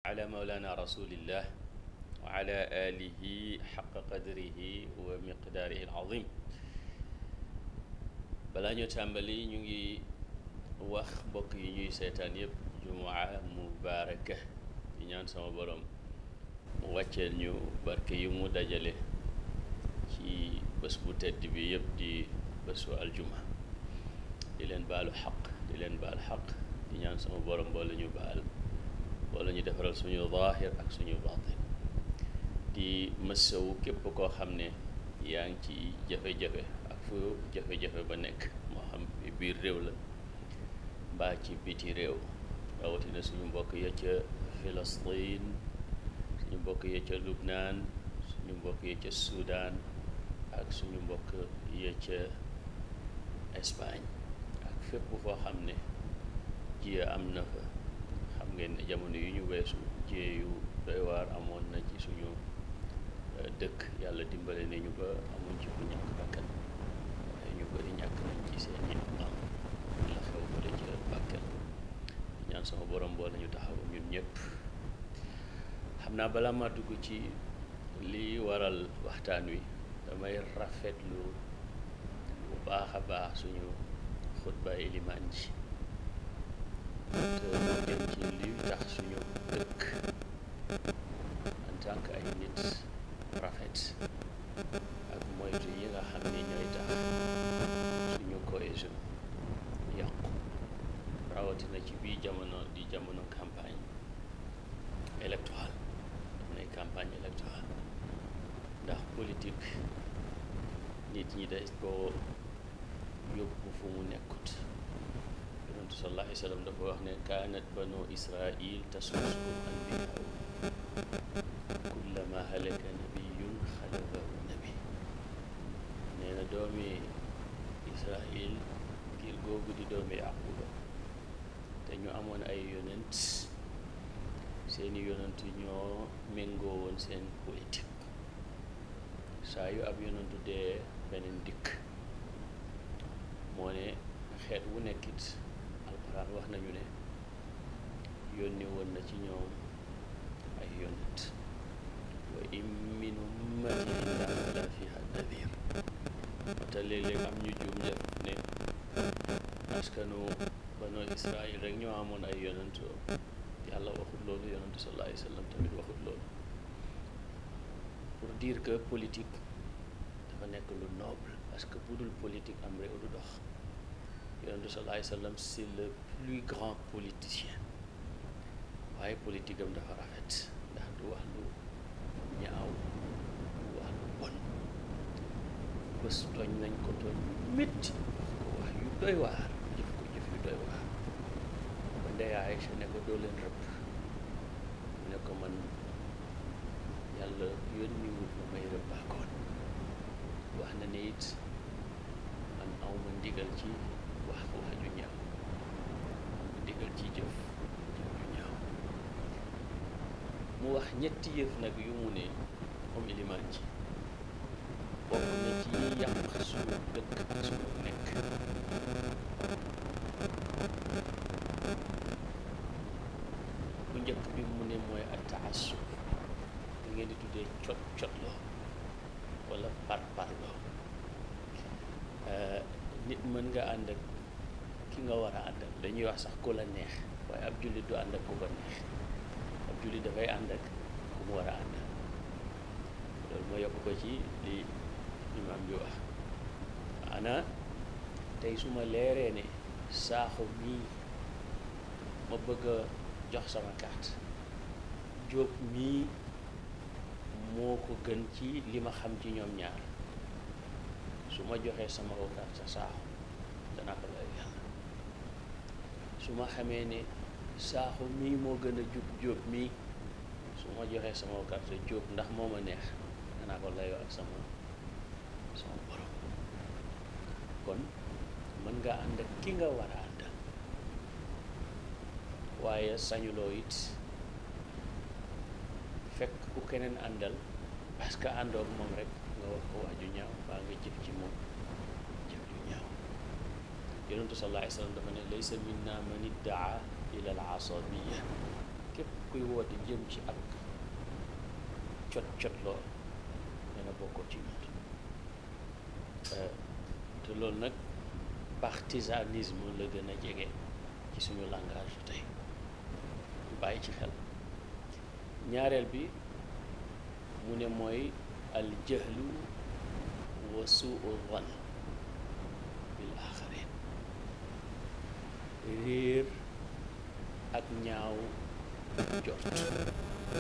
ala mawlana rasulillah wa ala alihi xaqa qadrihi wa miqdaarihi alazim. balaa ñu tàmbali ñu ngi wax mbokk yi ñuy seetaan yépp jumaa mubaaraka di ñaan sama borom mu wàcceel ñu barke yi mu dajale ci bés bu tedd bi yépp di bésu aljuma. di leen baalu xaq di leen baal xaq di ñaan sama borom boole ñu baal wala ñu defaral suñu zaahir ak suñu baatin. di mësawu képp koo xam ne yaa ngi ci jafe-jafe ak fu jafe-jafe ba nekk, moo xam biir réew la mbaa ci biti réew, rawatina suñu mbokk ya ca Filastin, suñu mbokk ya ca Lubnaan, suñu mbokk ya ca Suudaan ak suñu mbokk ya ca Espagne ak fépp foo xam ne jiya am na fa. xam ngeen ne jamono yu ñu weesu jiye yu doy waar amoon na ci suñu dëkk. yàlla dimbale nañu ba amuñ ci ku ñàkk bakkan, waaye ñu bëri ñàkk nañ ci seeni am la xew ko de ca bakkan. ñaan sama borom boo lañu taxaw ñun ñëpp. xam naa bala ma dugg ci li waral waxtaan wi, damay rafetlu bu baax a baax suñu xutba ilimaan ji te mu jëm ci li tax suñu dëkk en tant que ay nit rafet ak moytu yi nga xam ne ñooy tax suñu cohésion yàqu, rawatina ci bii jamono di jamono campagne électorale. am nay campagne électorale ndax politique nit ñi dañ ko yóbbu fu mu nekkut. yonentu sallallahu alayhi wa sallam dafa wax ne kaanat banu israil tasuusuhum anbiyaau kullama halaka nabiyun xalafahu nabi. nee na doomi israil ngir googu di doomi yaquba te ñu amoon ay yonent, seeni yonent ñoo méngoo woon seen politique. saa yu ab yonentu dee beneen dikk. moo ne xeet wu nekkit alquran wax nañu ne yónni woon na ci ñoom ay yonent. wa in min ummatin illa xala fiha nadir. te léeg-léeg am ñu juum def ne askanu banu Israil rek ñoo amoon ay yonent. yàlla waxut loolu, yonentu sallallahu alayhi wa sallam tamit waxut loolu. pour dire que politique dafa nekk lu noble, parce que bu dul politique am réew du dox. yonentu sallallahu alayhi wa sallam c'est le plus grand politicien, waaye politique am dafa rafet ndax du wax lu ñaaw, du wax lu bon. bés tooñ nañ ko tooñ métti, wax ko wax yu doy waar, jëf ko jëf yu doy waar. ba Ndey Aïcha ne ko doo leen rëbb, mu ne ko man yàlla yónniwul ma may rëbbaakoon. wax na ne it man awma ndigal ci wax wax ju ñaaw, awma ndigal ci jëf jëf ju ñaaw. mu wax ñetti yëf nag yu mu ne moom ilimaan ji bokk na ci yàq suñu dëkk ak suñu nekk. bu njëkk bi mu ne mooy ak taassub, li ngeen di tuddee cotloo wala parparloo. nit mën nga ànd ak ki nga war a àndal, dañuy wax sax ku la neex, waaye ab jullit du ànd ak ku ko neex. ab jullit dafay ànd ak ku mu war a àndal. loolu ma yokk ko ci li imaam bi wax. ana tey su ma leeree ne Saaxo mii ma bëgg a jox sama carte, Jóob mii moo ko gën ci li ma xam ci ñoom ñaar, su ma joxee sama carte Saaxo danaa ko lay yàlla. su ma xamee ne Saaxo mii moo gën a jub Jóob mii, su ma joxee sama carte Jóob ndax moo ma neex, danaa ko layoo ak sama borom. kon mën nga ànd ak ki nga war a àndal, waaye sañuloo it fekk ku keneen àndal parce que àndoog moom rek nga wax ko wax ju ñaaw baa nga jëf ci moom jëf ju ñaaw. yonentu sallallahu alayhi wa sallam dafa ne laysa minna man iddaa ila al asabiya. képp kuy woote jëm ci ak cot loo nee na bokkoo ci ñun te loolu nag partisanisme la gën a jege ci suñu langage tey ñu bàyyi ci xel. ñaareel bi mu ne mooy al jahlu wa su'u dhann bil aaxarin, réer ak ñaaw jot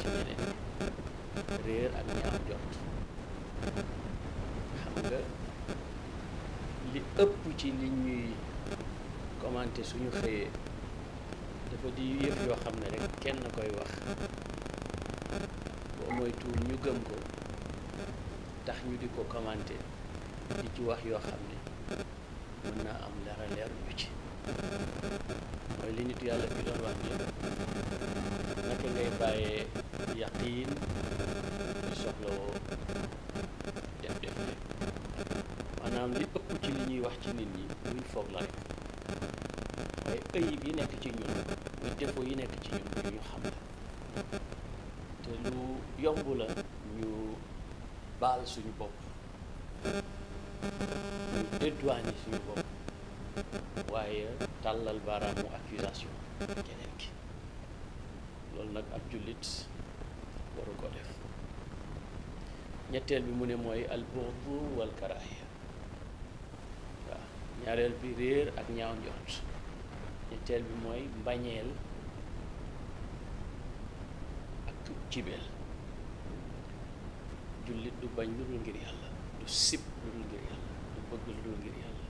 ci ñeneen réer ak ñaaw jot. xam nga li ëpp ci li ñuy commenter suñu xëyee dafa di yëf yoo xam ne rek kenn koy wax boo moytuwul ñu gëm ko tax ñu di ko commenter di ci wax yoo xam ne mën naa am dara leeruñu ci. mooy li nit yàlla bi doon wax ne naka ngay bàyyee yaqiin di soxlawoo def ne maanaam li ëpp ci li ñuy wax ci nit ñi luñ foog la rek waaye ayib yi nekk ci ñun muy défaut yi nekk ci ñun yu ñu xam la te lu yomb la ñu baal suñu bopp ñu dédouaner suñu bopp waaye tàllal baaraamu accusation keneen ki loolu nag ab jullit waru ko def. ñetteel bi mu ne mooy al bughdu wal karaahiya. waaw ñaareel bi réer ak ñaaw njort. ñetteel bi mooy mbañeel ak cibeel. jullit du bañ lu dul ngir yàlla, du sib lu dul ngir yàlla, du bëgg lu dul ngir yàlla.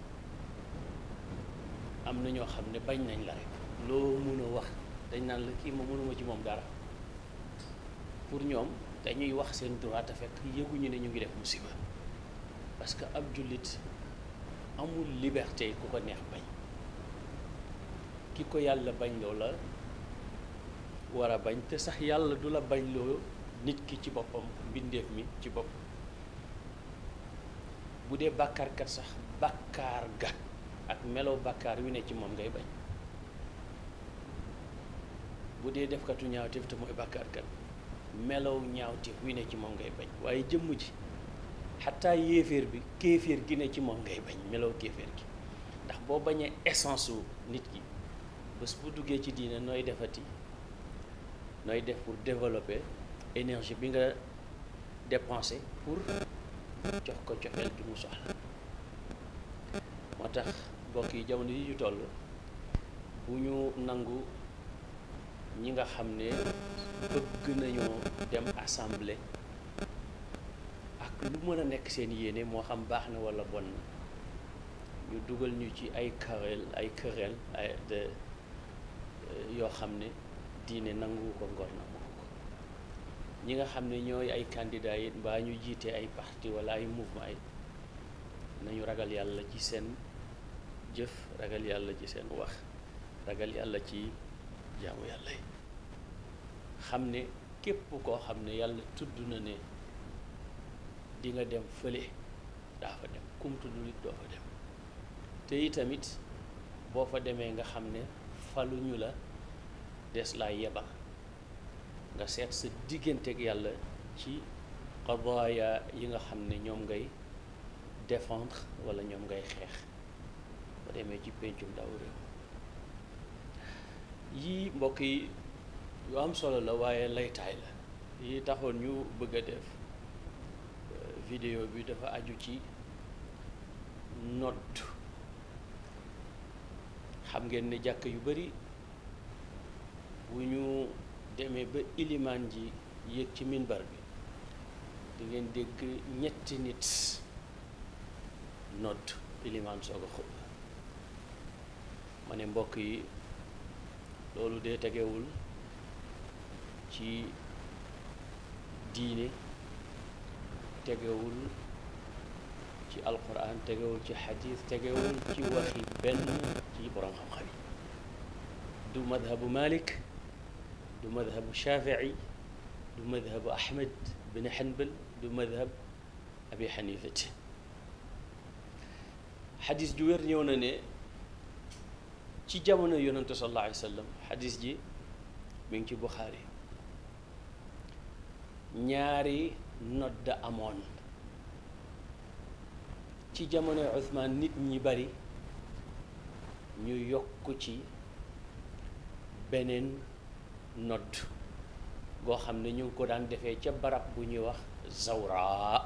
am na ñoo xam ne bañ nañ la rek loo mun a wax dañ naan la kii ma mënuma ci moom dara. pour ñoom dañuy wax seen droit te fekk yëguñu ne ñu ngi def musiba, parce que ab jullit amul liberté ku ko neex bañ. ki ko yàlla bañ loo la war a bañ, te sax yàlla du la bañ loo nit ki ci boppam, mbindeef mi ci bopp. bu dee bàkkaarkat sax bàkkaar ga ak melow bàkkaar wi ne ci moom ngay bañ. bu dee defkatu ñaawteef te mooy bàkkaarkat melow ñaawteef wi ne ci moom ngay bañ, waaye jëmm ji xataa yéeféer bi kéeféer gi ne ci moom ngay bañ, melow kéeféer gi. ndax boo bañee essence wu nit ki bés bu duggee ci diine nooy defati, nooy def pour développer énergie bi nga dépensé pour jox ko cofeel gi mu soxla. moo tax mbokk yi jamono yi ñu toll bu ñu nangu ñi nga xam ne bëgg nañoo dem assemblée ak lu mën a nekk seen yéene, moo xam baax na walla bon na, ñu dugal ñu ci ay querelle yoo xam ne diine nangu ko, ngor nangu ko. ñi nga xam ne ñooy ay candidats yi mbaa ñu jiite ay parti walla ay mouvement yi nañu ragal yàlla ci seen jëf, ragal yàlla ci seen wax, ragal yàlla ci jaamu yàlla yi. xam ne képp koo xam ne yàlla tudd na ne di nga dem fële daa fa dem, kum tudd nit doo fa dem. te itamit boo fa demee nga xam ne faluñu la, des laa yebal nga seet sa digganteeg yàlla ci qadaaya yi nga xam ne ñoom ngay défendre walla ñoom ngay xeex ba demee ci péncum ndaw réew. yii mbokk yi yu am solo la, waaye laytaay la. yi taxoon ñu bëgg a def vidéo bi dafa aju ci nodd. xam ngeen ne jàkk yu bari bu ñu demee ba ilimaan ji yéeg ci minbar bi di ngeen dégg ñetti nit nodd ilimaan soog a xutba. ma ne mbokk yi loolu dee tegewul ci diine, tegewul ci alquran, tegewul ci xadiis, tegewul ci waxi benn ci borom xam-xam yi. du madhabu Malik, du madhabu Shafii, du madhabu Ahmed bin Hanbal, du madhab Abi Xanifati. xadis ju wér ñëw na ne ci jamono yonantu sallallahu alayhi wa sallam, xadis ji mi ngi ci Buxaari, ñaari nodd amoon ci jamonoy Usmaan nit ñi bari ñu yokk ci beneen nodd goo xam ne ñu ngi ko daan defee ca barab bu ñuy wax Zawra.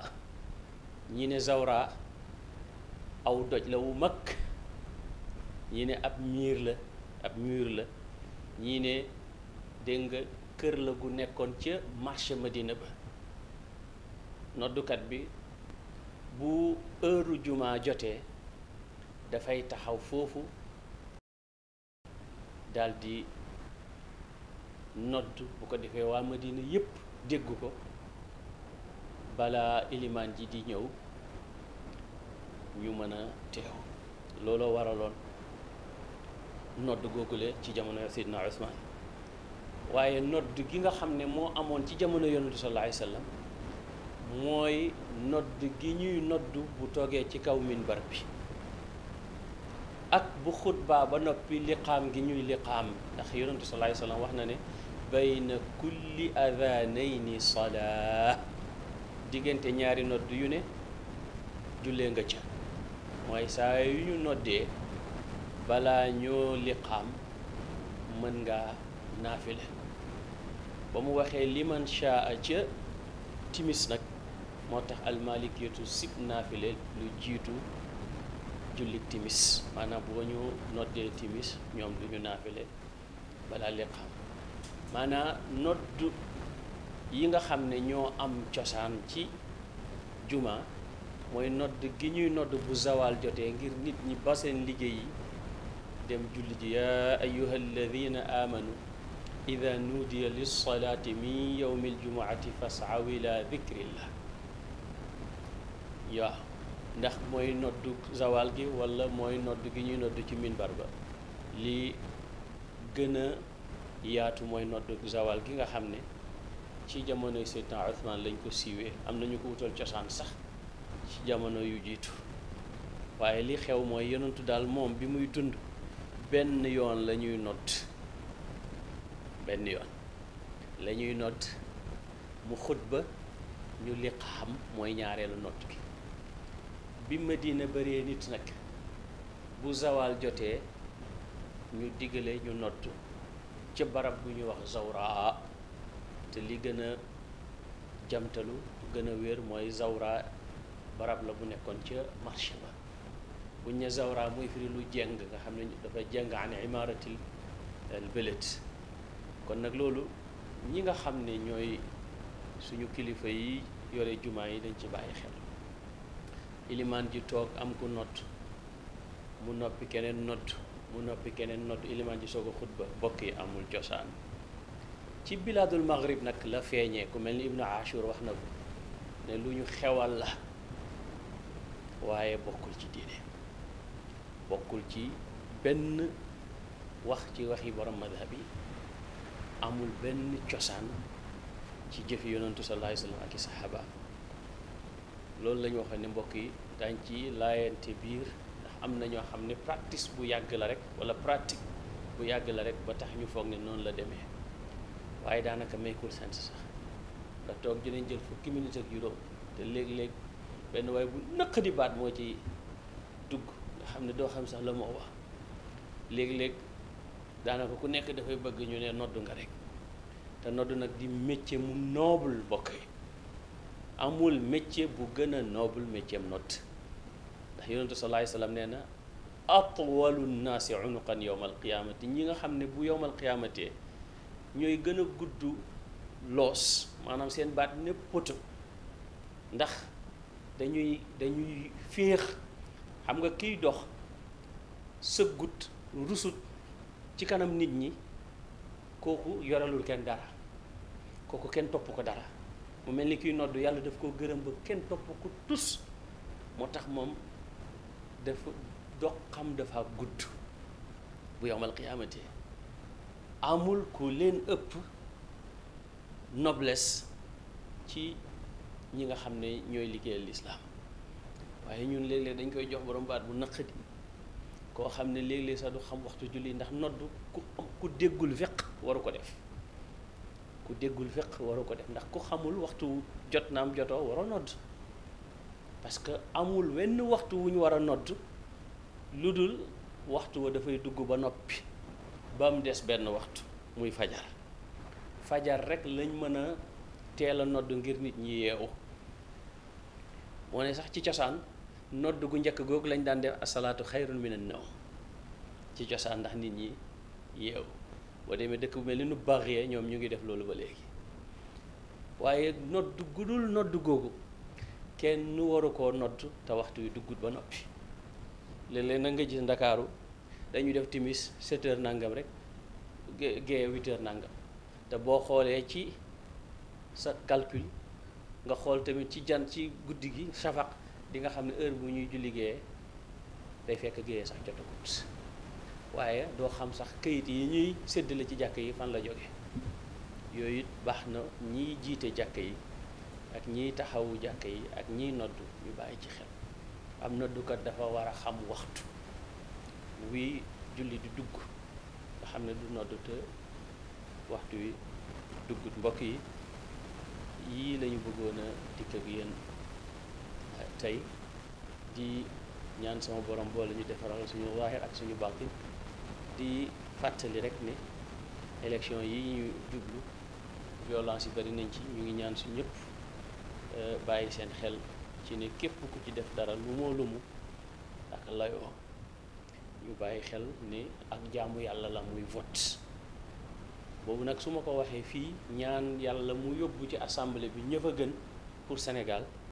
ñi ne Zawra aw doj la wu mag, ñi ne ab miir la ñi ne dégg nga kër la gu nekkoon ca marché Madina ba. noddukat bi bu heure jumaa jotee dafay taxaw foofu daldi nodd, bu ko defee waa Madina yépp dégg ko balaa ilimaan ji di ñëw ñu mën a teew. looloo waraloon nodd googule ci jamono Seydina Usmaan. waaye nodd gi nga xam ne moo amoon ci jamono yonent sallallahu alayhi wa sallam mooy nodd gi ñuy nodd bu toogee ci kaw minbar bi ak bu xutbaa ba noppi liqaam gi ñuy liqaam, ndax yonent sallallahu alayhi wa sallam wax na ne bayna kulli adhanayni salaa, diggante ñaari nodd yu ne jullee nga ca. mooy saa yu ñu noddee balaa ñoo liqaam mën ngaa naafile. ba mu waxee liman shaa ca timis nag moo tax almalikiyatu sib naafile lu jiitu jullik timis, maanaam bu ñu noddee timis ñoom du ñu naafile balaa liqaam. maanaam nodd yi nga xam ne ñoo am cosaan ci juma mooy nodd gi ñuy nodd bu zawal jotee ngir nit ñi ba seen liggéey yi dem julli ji. yaa ayyuha alladina amanu ida nuudiya lilsalaati min yowmi aljumuati fasaw ila dikrillah. waaw ndax mooy noddu zawal gi wala mooy nodd gi ñuy nodd ci minbar ba. li gën a yaatu mooy noddu zawal gi nga xam ne ci jamonoy Seydina Usmaan lañ ko siiwee. am nañu ko wutal cosaan sax ci jamono yu jiitu, waaye li xew mooy yonentu daal moom bi muy dund benn yoon la ñuy nodd, benn yoon la ñuy nodd mu xutba ñu liqaam mooy ñaareelu nodd gi. bi Madina bëree nit nag bu zawal jotee ñu digale ñu nodd ca barab bu ñuy wax Zawra, te li gën a jamtalu gën a wér mooy Zawra barab la bu nekkoon ca marché ba. buñ ne Zawra muy firi lu jeng, nga xam ne dafa jeng an imaratil balad. kon nag loolu ñi nga xam ne ñooy suñu kilifa yi yore jumaa yi dañ ci bàyyi xel. ilimaan ji toog am ku nodd mu noppi keneen nodd mu noppi keneen nodd ilimaan ji soog a xutba. bokk yi amul cosaan. ci bilaadul maghrib nag la feeñee, ku mel ni Ibnu Ashur wax na ko ne lu ñu xewal la, waaye bokkul ci diine, bokkul ci benn wax ci waxi borom madhab yi, amul benn cosaan ci jëfi yonantu sallallahu alayhi wa sallam ak i saxaaba. loolu la ñu waxoon ne mbokk yi dañ ci laayante biir, ndax am na ñoo xam ne practice bu yàgg la rek wala pratique bu yàgg la rek ba tax ñu foog ne noonu la demee, waaye daanaka maykul sens sax. ndax toog dinañ jël fukki minutes ak juróom te léeg-léeg benn waaye bu naqadi baat moo ci dugg nga xam ne doo xam sax la moo wax. léeg-léeg daanaka ku nekk dafay bëgg ñu ne nodd nga rek, te nodd nag di métier mu noble mbokk yi. amul métier bu gën a noble métier am nodd, ndax yonentu sallallahu alayhi wa sallam nee na atwalu nnaasi unuqan yowmal qiyaamati. ñi nga xam ne bu yowmal qiyaamatee ñooy gën a gudd loos, maanaam seen baat ne poto, ndax dañuy féex. xam nga kiy dox sëggut rusut ci kanam nit ñi, kooku yoralul kenn dara, kooku kenn topp ko dara. mu mel ni kiy nodd yàlla daf koo gërëm ba kenn topp ko tus. moo tax moom dafa doxam dafa gudd bu yowmal qiyaamati. amul ku leen ëpp noblesse ci ñi nga xam ne ñooy liggéeyal lislaam. waaye ñun léeg-léeg dañ koy jox borom baat bu naqadi, koo xam ne léeg-léeg sax du xam waxtu julli, ndax nodd ku déggul fiq waru ko def. ku déggul fiq waru ko def, ndax ku xamul waxtu jot na am jotoo waroo nodd, parce que amul wenn waxtu wu ñu war a nodd lu dul waxtu wa dafay dugg ba noppi ba mu des benn waxtu muy fajar. Fajar rek lañ mën a teel a nodd ngir nit ñi yeewu. moo ne sax ci cosaan nodd gu njëkk googu lañ daan def asalaatu xayrun minan nawm ci cosaan, ndax nit ñi yeewu. boo demee dëkk bu mel ni nu baaxee ñoom ñu ngi def loolu ba léegi. waaye nodd gu dul nodd googu kenn waru koo nodd te waxtu wi duggut ba noppi. léeg-léeg nag nga gis ndakaaru dañuy def timis 7 heures nangam rek gée 8 heures nangam, te boo xoolee ci sa calcul nga xool tamit ci ci guddi gi safaq di nga xam ne heure bu ñuy julli gée day fekk gée sax jotagut. waaye doo xam sax këyit yi ñuy séddale ci jàkk yi fan la jóge. yooyu it baax na ñiy jiite jàkk yi ak ñiy taxawu jàkk yi ak ñiy noddu ñu bàyyi ci xel. am noddukat dafa war a xam waxtu wi julli di dugg nga xam ne du noddu te waxtu wi duggut. mbokk yi yii lañu bëggoon a dikk ak yéen tey, di ñaan sama borom boole ñu defaral suñu zaahir ak suñu baatin. di fàttali rek ne élection yi ñu jublu violence yi bari nañ ci, ñu ngi ñaan su ñëpp bàyyi seen xel ci ne képp ku ci def dara lu moo lumu ak layoo, ñu bàyyi xel ne ak jaamu yàlla la muy vote boobu nag su ma ko waxee fii ñaan yàlla mu yóbbu ci assemblée bi ñëpp a gën pour Sénégal